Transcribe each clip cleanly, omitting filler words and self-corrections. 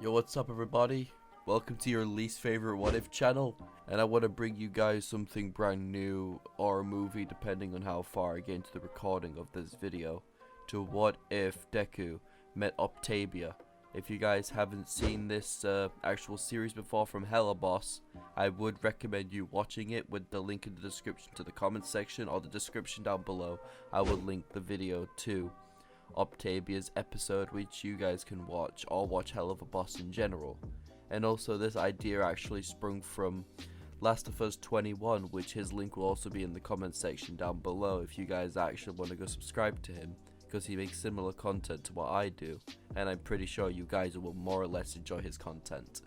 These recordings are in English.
Yo, what's up everybody? Welcome to your least favorite What If channel, and I want to bring you guys something brand new, or a movie depending on how far I get into the recording of this video, to What If Deku met Ovtavia. If you guys haven't seen this actual series before from Helvia, I would recommend you watching it with the link in the description to the comment section or the description down below. I will link the video to Ovtavia's episode, which you guys can watch, or watch Helvia in general. And also, this idea actually sprung from Last of Us 21, which his link will also be in the comment section down below if you guys actually want to go subscribe to him, because he makes similar content to what I do, and I'm pretty sure you guys will more or less enjoy his content.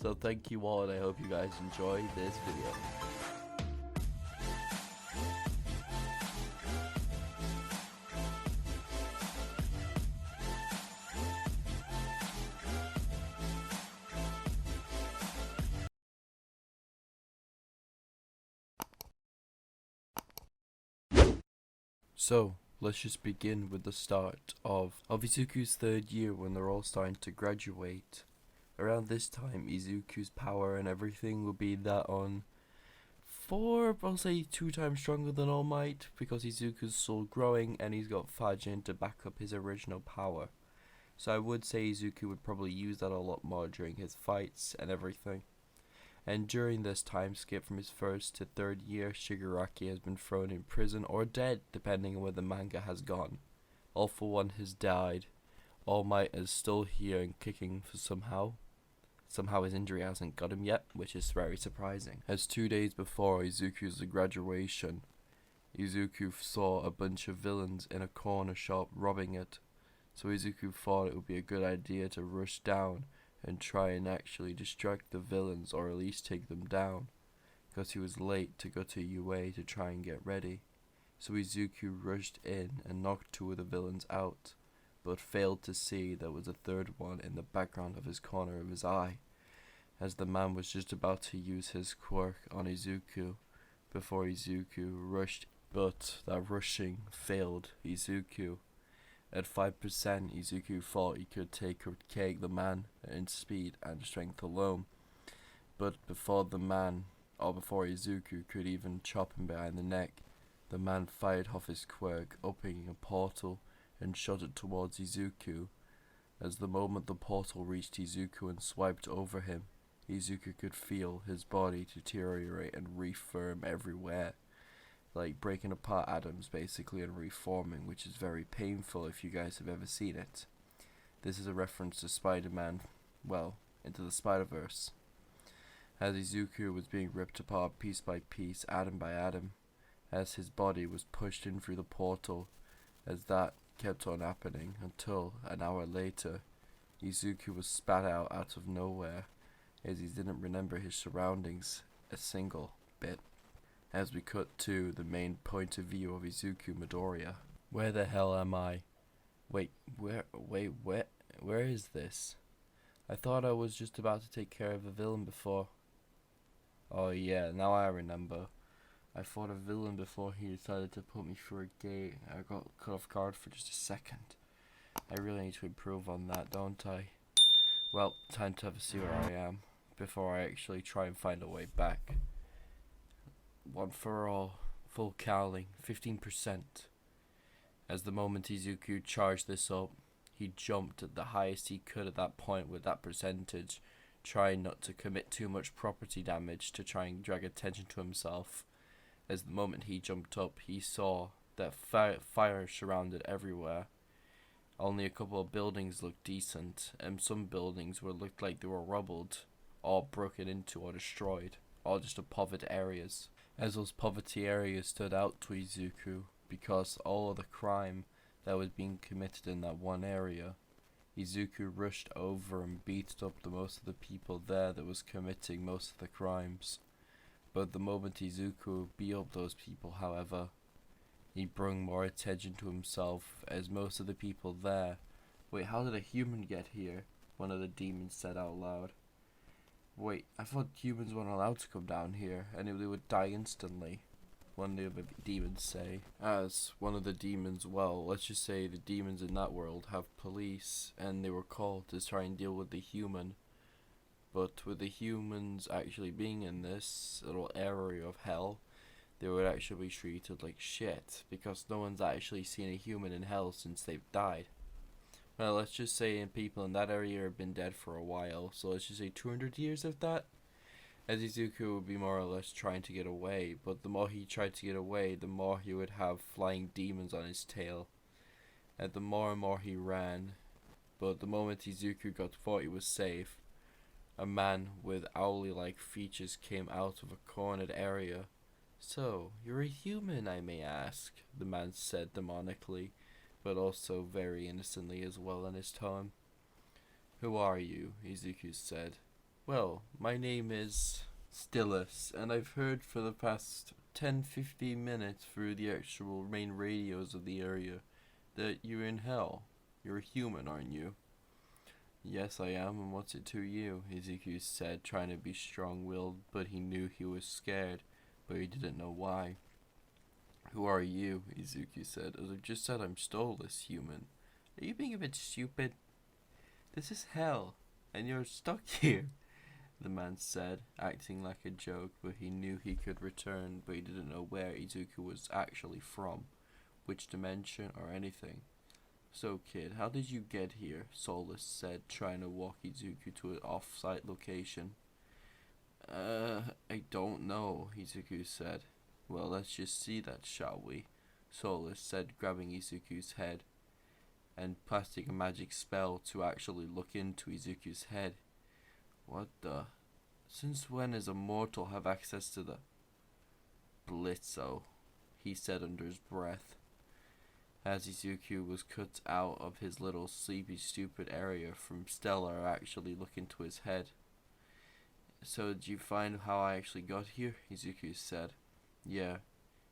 So thank you all, and I hope you guys enjoy this video. So, let's just begin with the start of Izuku's third year, when they're all starting to graduate. Around this time, Izuku's power and everything will be that on 4, I'll say 2 times stronger than All Might, because Izuku's still growing and he's got Fajin to back up his original power. So I would say Izuku would probably use that a lot more during his fights and everything. And during this time skip from his first to third year, Shigaraki has been thrown in prison or dead, depending on where the manga has gone. All for One has died. All Might is still here and kicking for somehow. Somehow his injury hasn't got him yet, which is very surprising. As 2 days before Izuku's graduation, Izuku saw a bunch of villains in a corner shop robbing it. So Izuku thought it would be a good idea to rush down and try and actually distract the villains, or at least take them down, because he was late to go to UA to try and get ready. So Izuku rushed in and knocked 2 of the villains out, but failed to see there was a third one in the background of his corner of his eye, as the man was just about to use his quirk on Izuku before Izuku rushed, but that rushing failed Izuku. At 5%, Izuku thought he could take or cake the man in speed and strength alone, but before Izuku could even chop him behind the neck, the man fired off his quirk, opening a portal and shot it towards Izuku. As the moment the portal reached Izuku and swiped over him, Izuku could feel his body deteriorate and reform everywhere, like breaking apart atoms basically and reforming, which is very painful if you guys have ever seen it. This is a reference to Spider-Man, well, into the Spider-Verse. As Izuku was being ripped apart piece by piece, atom by atom, as his body was pushed in through the portal, as that kept on happening until, an hour later, Izuku was spat out of nowhere, as he didn't remember his surroundings a single bit. As we cut to the main point of view of Izuku Midoriya. Where the hell am I? Where is this? I thought I was just about to take care of a villain before. Oh yeah, now I remember. I fought a villain before he decided to put me through a gate. I got cut off guard for just a second. I really need to improve on that, don't I? Well, time to have a see where I am, before I actually try and find a way back. One for all, full cowling, 15%. As the moment Izuku charged this up, he jumped at the highest he could at that point with that percentage, trying not to commit too much property damage to try and drag attention to himself. As the moment he jumped up, he saw that fire surrounded everywhere. Only a couple of buildings looked decent, and some buildings looked like they were rubbled, or broken into or destroyed, or just poverty areas. As those poverty areas stood out to Izuku because all of the crime that was being committed in that one area, Izuku rushed over and beat up most of the people there that was committing most of the crimes. But the moment Izuku beat up those people, however, he brought more attention to himself, as most of the people there— Wait, how did a human get here? One of the demons said out loud. Wait, I thought humans weren't allowed to come down here, and they would die instantly. one of the demons say. As one of the demons, well, let's just say the demons in that world have police, and they were called to try and deal with the human. But with the humans actually being in this little area of hell, they would actually be treated like shit, because no one's actually seen a human in hell since they've died. Well, let's just say people in that area have been dead for a while, so let's just say 200 years of that. As Izuku would be more or less trying to get away, but the more he tried to get away, the more he would have flying demons on his tail. And the more and more he ran, but the moment Izuku thought he was safe, a man with owly-like features came out of a cornered area. "So, you're a human, I may ask," the man said demonically, but also very innocently as well in his tone. "Who are you?" Izuku said. "Well, my name is Stillus, and I've heard for the past 10-15 minutes through the actual main radios of the area that you're in hell. You're a human, aren't you?" "Yes, I am, and what's it to you?" Izuku said, trying to be strong-willed, but he knew he was scared, but he didn't know why. "Who are you?" Izuku said. "As I've just said, I'm Stillus, human. Are you being a bit stupid? This is hell, and you're stuck here," the man said, acting like a joke, but he knew he could return, but he didn't know where Izuku was actually from, which dimension or anything. "So, kid, how did you get here?" Solus said, trying to walk Izuku to an off-site location. I don't know," Izuku said. "Well, let's just see that, shall we?" Solus said, grabbing Izuku's head and casting a magic spell to actually look into Izuku's head. "What the? Since when does a mortal have access to the Blitzo?" he said under his breath, as Izuku was cut out of his little sleepy stupid area from Stella actually look into his head. "So did you find how I actually got here?" Izuku said. "Yeah,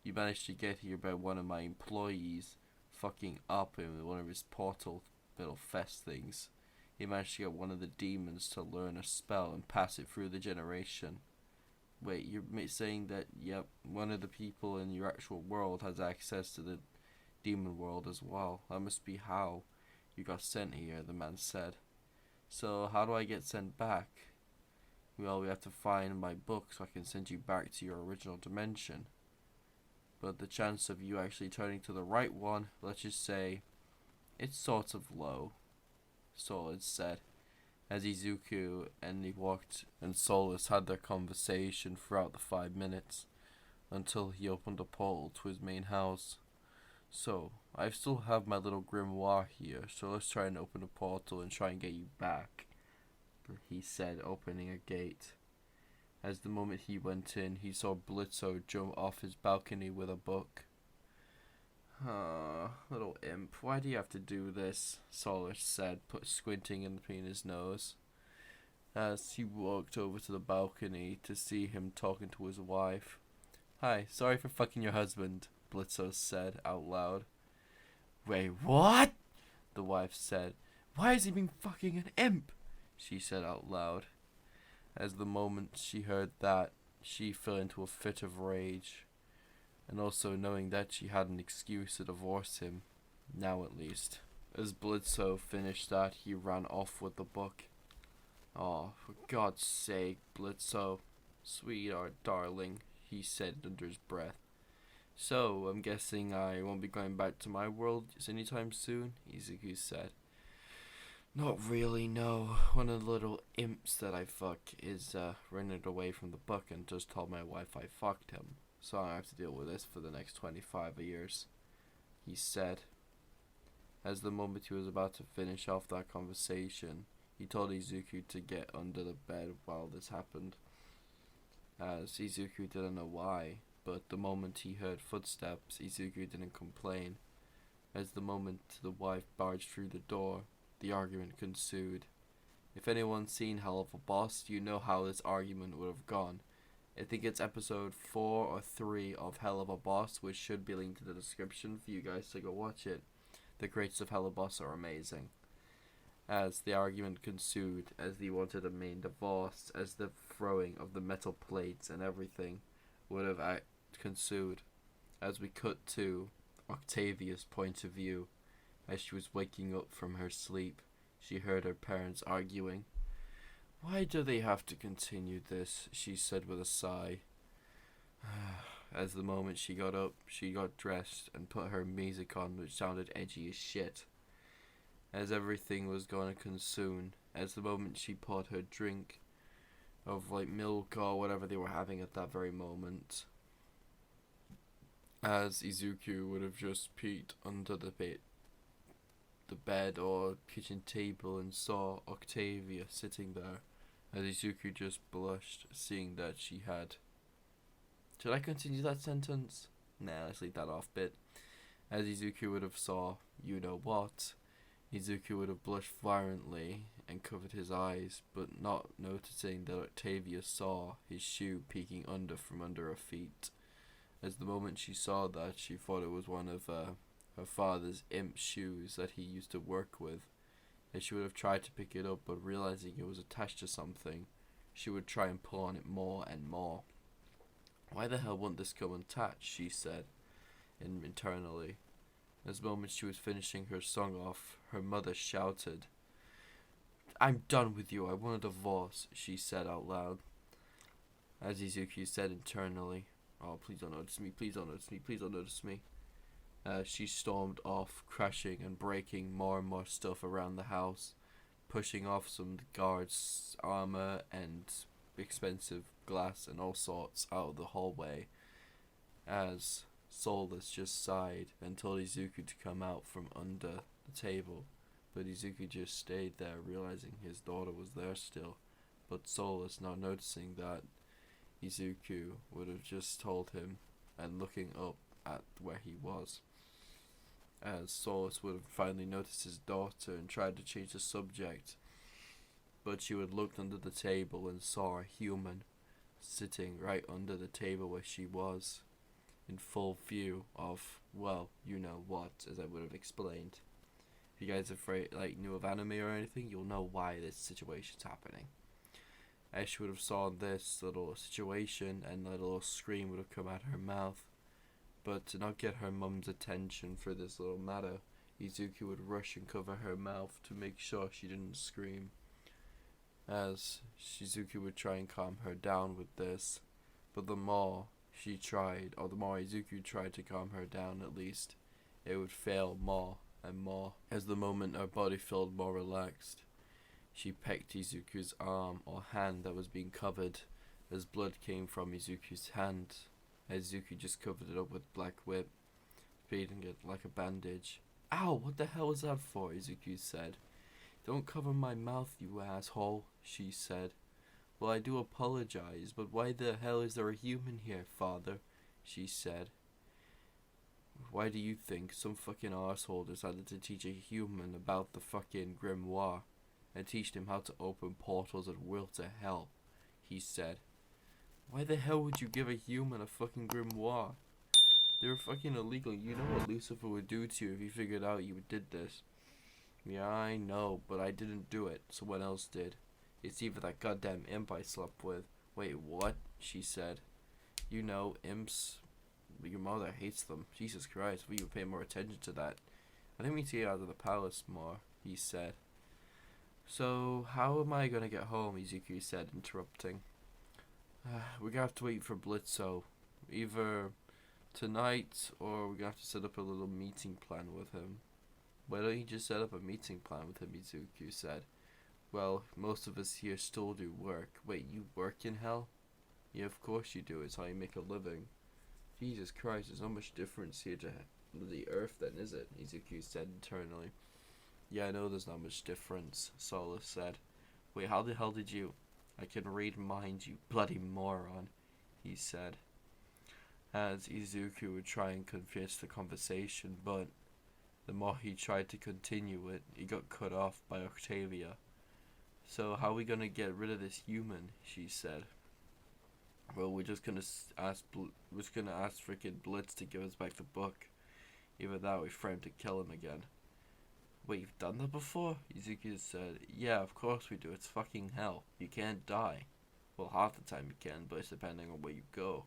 you managed to get here by one of my employees fucking up in one of his portal little fest things. He managed to get one of the demons to learn a spell and pass it through the generation." "Wait, you're saying that, yep, one of the people in your actual world has access to the demon world as well? That must be how you got sent here," the man said. "So how do I get sent back?" "Well, we have to find my book so I can send you back to your original dimension. But the chance of you actually turning to the right one, let's just say, it's sort of low," Solus said, as Izuku and he walked and Solus had their conversation throughout the 5 minutes, until he opened a portal to his main house. "So, I still have my little grimoire here, so let's try and open a portal and try and get you back," he said, opening a gate. As the moment he went in, he saw Blitzo jump off his balcony with a book. Little imp, why do you have to do this?" Solus said, squinting in between his nose, as he walked over to the balcony to see him talking to his wife. "Hi, sorry for fucking your husband," Blitzo said out loud. "Wait, what?" the wife said. "Why is he being fucking an imp?" she said out loud. As the moment she heard that, she fell into a fit of rage, and also knowing that she had an excuse to divorce him, now at least. As Blitzo finished that, he ran off with the book. "Oh, for God's sake, Blitzo, sweetheart, darling," he said under his breath. "So, I'm guessing I won't be going back to my world anytime soon?" Izuku said. "Not really, no. One of the little imps that I fuck is running away from the book and just told my wife I fucked him. So I have to deal with this for the next 25 years," he said. As the moment he was about to finish off that conversation, he told Izuku to get under the bed while this happened. As Izuku didn't know why, but the moment he heard footsteps, Izuku didn't complain. As the moment the wife barged through the door, the argument ensued. If anyone's seen Hell of a Boss, you know how this argument would have gone. I think it's episode 4 or 3 of Hell of a Boss, which should be linked in the description for you guys to go watch it. The creators of Hell of a Boss are amazing. As the argument ensued, as they wanted a main divorce, as the throwing of the metal plates and everything would have ensued. As we cut to Octavia's point of view, as she was waking up from her sleep, she heard her parents arguing. Why do they have to continue this? She said with a sigh. As the moment she got up, she got dressed and put her music on, which sounded edgy as shit. As everything was gonna consume, as the moment she poured her drink of like milk or whatever they were having at that very moment, as Izuku would have just peeked under the bed or kitchen table and saw Octavia sitting there, as Izuku just blushed, seeing that she had. Should I continue that sentence? Nah, let's leave that off bit. As Izuku would have saw you know what, Izuku would have blushed violently and covered his eyes, but not noticing that Octavia saw his shoe peeking from under her feet. As the moment she saw that, she thought it was one of her father's imp shoes that he used to work with. As she would have tried to pick it up, but realizing it was attached to something, she would try and pull on it more and more. Why the hell wouldn't this come unattached? She said internally. As the moment she was finishing her song off, her mother shouted, I'm done with you, I want a divorce, she said out loud. As Izuku said internally, oh, please don't notice me, please don't notice me, please don't notice me. She stormed off, crashing and breaking more and more stuff around the house, pushing off some guards' armor and expensive glass and all sorts out of the hallway, as Soulless just sighed and told Izuku to come out from under the table, but Izuku just stayed there, realizing his daughter was there still, but Soulless, not noticing that Izuku would have just told him and looking up at where he was, as Soulless would have finally noticed his daughter and tried to change the subject, but she would looked under the table and saw a human sitting right under the table where she was, in full view of, well, you know what, as I would have explained. If you guys knew of anime or anything, you'll know why this situation's happening. As she would have saw this little situation, and a little scream would have come out of her mouth, but to not get her mum's attention for this little matter, Izuku would rush and cover her mouth to make sure she didn't scream. As Shizuku would try and calm her down with this, but the more she tried, or the more Izuku tried to calm her down at least, it would fail more and more. As the moment her body felt more relaxed, she pecked Izuku's arm or hand that was being covered, as blood came from Izuku's hand. Izuku just covered it up with black whip, feeding it like a bandage. Ow, what the hell was that for? Izuku said. Don't cover my mouth, you asshole, she said. Well, I do apologize, but why the hell is there a human here, father? She said. Why do you think some fucking arsehole decided to teach a human about the fucking grimoire and teach him how to open portals at will to hell? He said. Why the hell would you give a human a fucking grimoire? They're fucking illegal. You know what Lucifer would do to you if he figured out you did this. Yeah, I know, but I didn't do it. Someone else did. It's either that goddamn imp I slept with. Wait, what? She said. You know, imps. Your mother hates them. Jesus Christ, we would pay more attention to that. I think we need to get out of the palace more, he said. So, how am I gonna get home? Izuku said, interrupting. We're gonna have to wait for Blitzo. Either tonight, or we're gonna have to set up a little meeting plan with him. Why don't you just set up a meeting plan with him? Izuku said. Well, most of us here still do work. Wait, you work in hell? Yeah, of course you do. It's how you make a living. Jesus Christ, there's not much difference here to the earth then, is it? Izuku said internally. Yeah, I know there's not much difference, Solus said. Wait, how the hell did you... I can read minds, you bloody moron, he said. As Izuku would try and confess the conversation, but the more he tried to continue it, he got cut off by Octavia. So how are we gonna get rid of this human? She said. Well, we're just gonna ask freaking Blitz to give us back the book. Either that or we frame to kill him again. Wait, you've done that before? Izuku said. Yeah, of course we do. It's fucking hell. You can't die. Well, half the time you can, but it's depending on where you go.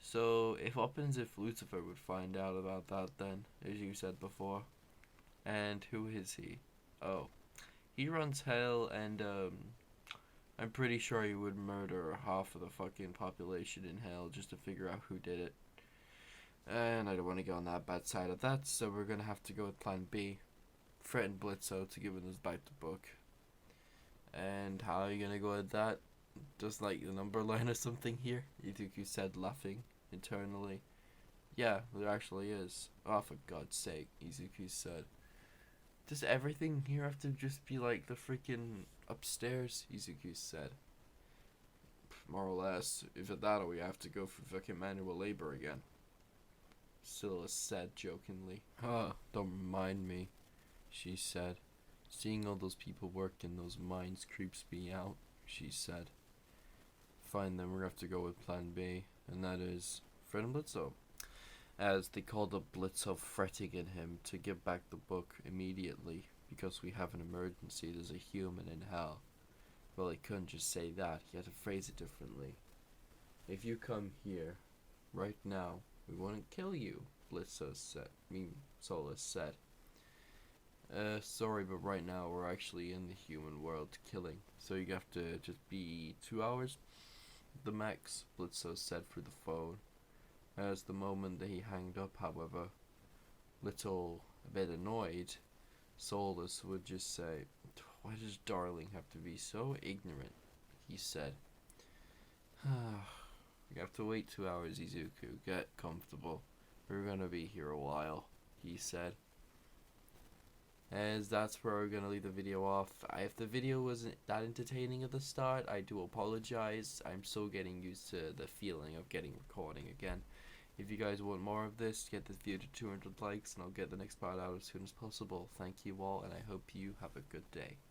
So, if happens if Lucifer would find out about that then, as you said before? And who is he? Oh, he runs hell and, I'm pretty sure he would murder half of the fucking population in hell just to figure out who did it. And I don't want to go on that bad side of that, so we're gonna have to go with plan B. Threaten Blitzo to giving us back the book. And how are you gonna go with that? Just like the number line or something here? Izuku said, laughing internally. Yeah, there actually is. Oh, for God's sake, Izuku said. Does everything here have to just be like the freaking upstairs? Izuku said. More or less. If at that, we have to go for fucking manual labor again. Scylla said jokingly. Don't mind me, she said. Seeing all those people work in those mines creeps me out, she said. Fine, then we're gonna have to go with plan B, and that is Fred and Blitzo. As they called up Blitzo, fretting at him to give back the book immediately because we have an emergency. There's a human in hell. Well, he couldn't just say that. He had to phrase it differently. If you come here right now, we won't kill you, Blitzo said. Solus said. Sorry, but right now we're actually in the human world killing. So you have to just be 2 hours? The max, Blitzo said through the phone. As the moment that he hanged up, however, little a bit annoyed, Solus would just say, "Why does Darling have to be so ignorant?" he said. We have to wait 2 hours, Izuku. Get comfortable. We're gonna be here a while, he said. As that's where we're gonna leave the video off. If the video wasn't that entertaining at the start, I do apologize. I'm still getting used to the feeling of getting recording again. If you guys want more of this, get this video to 200 likes and I'll get the next part out as soon as possible. Thank you all, and I hope you have a good day.